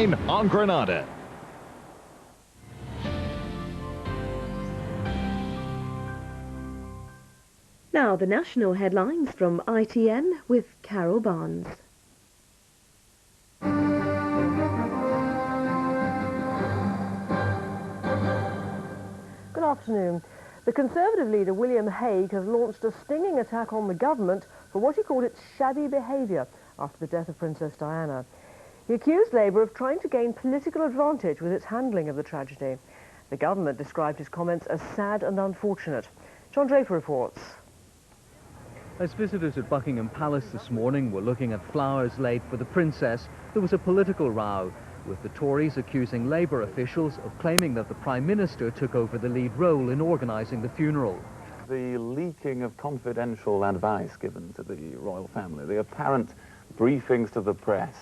9 on Granada. Now the national headlines from ITN with Carol Barnes. Good afternoon. The Conservative leader William Hague has launched a stinging attack on the government for what he called its shabby behaviour after the death of Princess Diana. He accused Labour of trying to gain political advantage with its handling of the tragedy. The government described his comments as sad and unfortunate. John Draper reports. As visitors at Buckingham Palace this morning were looking at flowers laid for the princess, there was a political row, with the Tories accusing Labour officials of claiming that the Prime Minister took over the lead role in organising the funeral. The leaking of confidential advice given to the royal family, the apparent briefings to the press,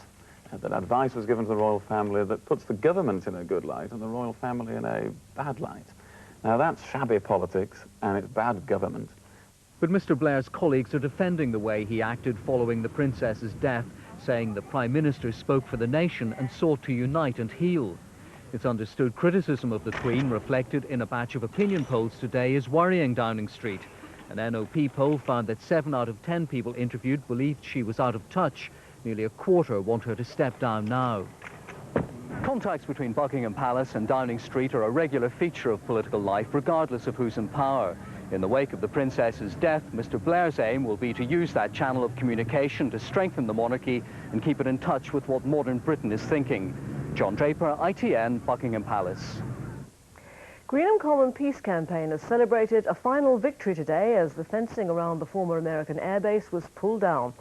that advice was given to the royal family that puts the government in a good light and the royal family in a bad light. Now that's shabby politics and it's bad government. But Mr Blair's colleagues are defending the way he acted following the princess's death, saying the Prime Minister spoke for the nation and sought to unite and heal. It's understood criticism of the Queen, reflected in a batch of opinion polls today, is worrying Downing Street. An NOP poll found that 7 out of 10 people interviewed believed she was out of touch. Nearly a quarter want her to step down now. Contacts between Buckingham Palace and Downing Street are a regular feature of political life, regardless of who's in power. In the wake of the princess's death, Mr Blair's aim will be to use that channel of communication to strengthen the monarchy and keep it in touch with what modern Britain is thinking. John Draper, ITN, Buckingham Palace. Greenham Common Peace Campaign has celebrated a final victory today as the fencing around the former American airbase was pulled down.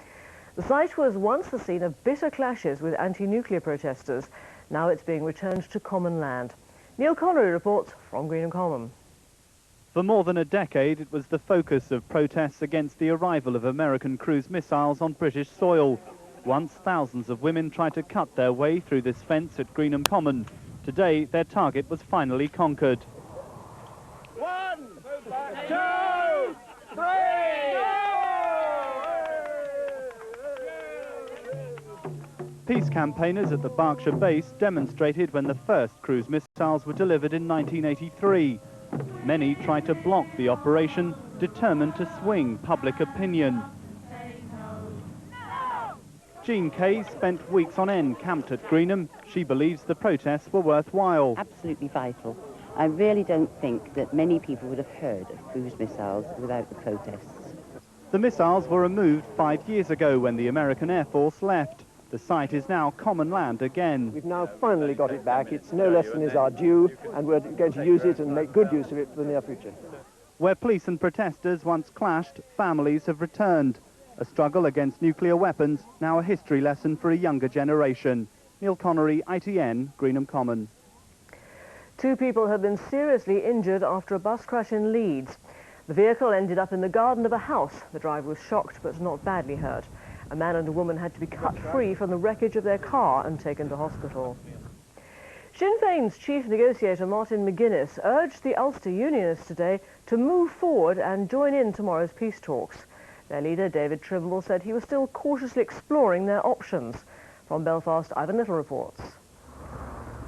The site was once the scene of bitter clashes with anti-nuclear protesters. Now it's being returned to common land. Neil Connery reports from Greenham Common. For more than a decade, it was the focus of protests against the arrival of American cruise missiles on British soil. Once, thousands of women tried to cut their way through this fence at Greenham Common. Today, their target was finally conquered. 1, 2, 3! Peace campaigners at the Berkshire base demonstrated when the first cruise missiles were delivered in 1983. Many tried to block the operation, determined to swing public opinion. Jean Kay spent weeks on end camped at Greenham. She believes the protests were worthwhile. Absolutely vital. I really don't think that many people would have heard of cruise missiles without the protests. The missiles were removed 5 years ago when the American Air Force left. The site is now common land again. We've now finally got it back. It's no less than is our due, and we're going to use it and make good use of it for the near future. Where police and protesters once clashed, families have returned. A struggle against nuclear weapons, now a history lesson for a younger generation. Neil Connery, ITN, Greenham Common. 2 people have been seriously injured after a bus crash in Leeds. The vehicle ended up in the garden of a house. The driver was shocked but not badly hurt. A man and a woman had to be cut free from the wreckage of their car and taken to hospital. Sinn Féin's chief negotiator Martin McGuinness urged the Ulster Unionists today to move forward and join in tomorrow's peace talks. Their leader David Trimble said he was still cautiously exploring their options. From Belfast, Ivan Little reports.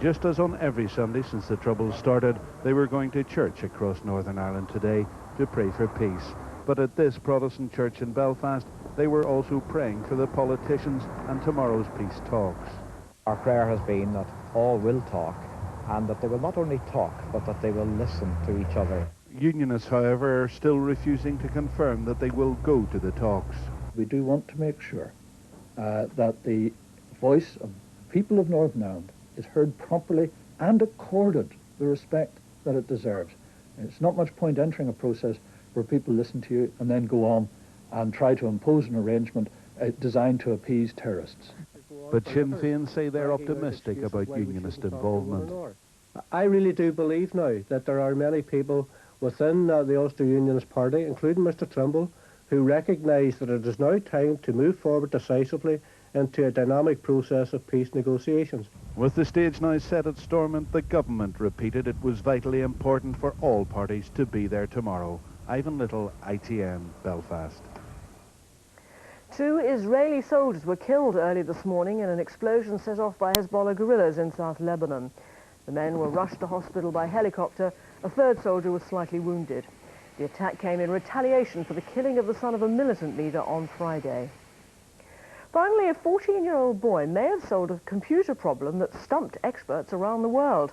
Just as on every Sunday since the Troubles started, they were going to church across Northern Ireland today to pray for peace. But at this Protestant church in Belfast, they were also praying for the politicians and tomorrow's peace talks. Our prayer has been that all will talk, and that they will not only talk, but that they will listen to each other. Unionists, however, are still refusing to confirm that they will go to the talks. We do want to make sure that the voice of people of Northern Ireland is heard properly and accorded the respect that it deserves. And it's not much point entering a process where people listen to you and then go on and try to impose an arrangement designed to appease terrorists. But Sinn Féin say they're optimistic about unionist involvement. I really do believe now that there are many people within the Ulster Unionist Party, including Mr Trimble, who recognise that it is now time to move forward decisively into a dynamic process of peace negotiations. With the stage now set at Stormont, the government repeated it was vitally important for all parties to be there tomorrow. Ivan Little, ITN, Belfast. 2 Israeli soldiers were killed early this morning in an explosion set off by Hezbollah guerrillas in South Lebanon. The men were rushed to hospital by helicopter. A third soldier was slightly wounded. The attack came in retaliation for the killing of the son of a militant leader on Friday. Finally, a 14-year-old boy may have solved a computer problem that stumped experts around the world.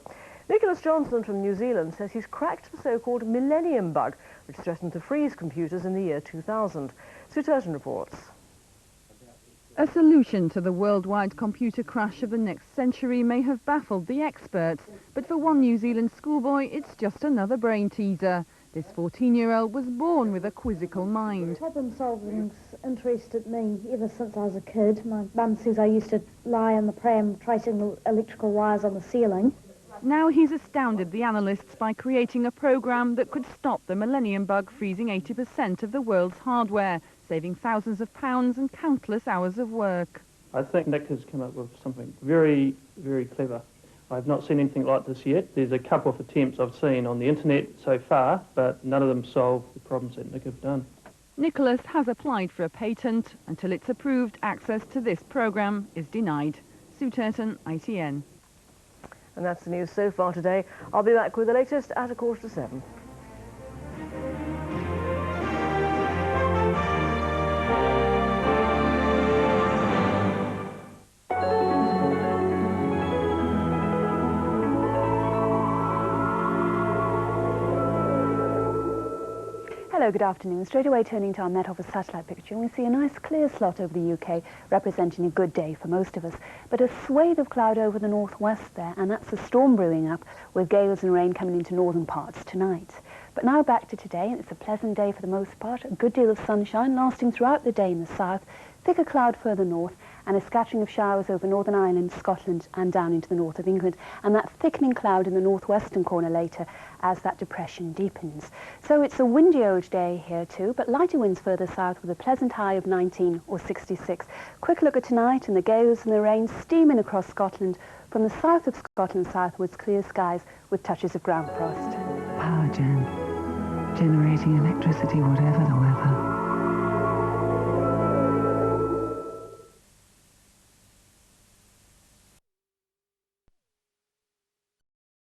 Nicholas Johnson from New Zealand says he's cracked the so-called millennium bug, which threatened to freeze computers in the year 2000. Sue Turton reports. A solution to the worldwide computer crash of the next century may have baffled the experts, but for one New Zealand schoolboy, it's just another brain teaser. This 14-year-old was born with a quizzical mind. Problem solving's interested me ever since I was a kid. My mum says I used to lie in the pram tracing the electrical wires on the ceiling. Now he's astounded the analysts by creating a program that could stop the millennium bug freezing 80% of the world's hardware, saving thousands of pounds and countless hours of work. I think Nick has come up with something very, very clever. I've not seen anything like this yet. There's a couple of attempts I've seen on the internet so far, but none of them solve the problems that Nick has done. Nicholas has applied for a patent. Until it's approved, access to this program is denied. Sue Turton, ITN. And that's the news so far today. I'll be back with the latest at 7:15. Hello, good afternoon. Straight away turning to our Met Office satellite picture, and we see a nice clear slot over the UK, representing a good day for most of us. But a swathe of cloud over the northwest there, and that's a storm brewing up, with gales and rain coming into northern parts tonight. But now back to today, and it's a pleasant day for the most part, a good deal of sunshine lasting throughout the day in the south, thicker cloud further north, and a scattering of showers over Northern Ireland, Scotland and down into the north of England, and that thickening cloud in the northwestern corner later as that depression deepens. So it's a windy old day here too, but lighter winds further south with a pleasant high of 19 or 66. Quick look at tonight, and the gales and the rain steaming across Scotland. From the south of Scotland southwards, clear skies with touches of ground frost. Power gen, generating electricity whatever the weather.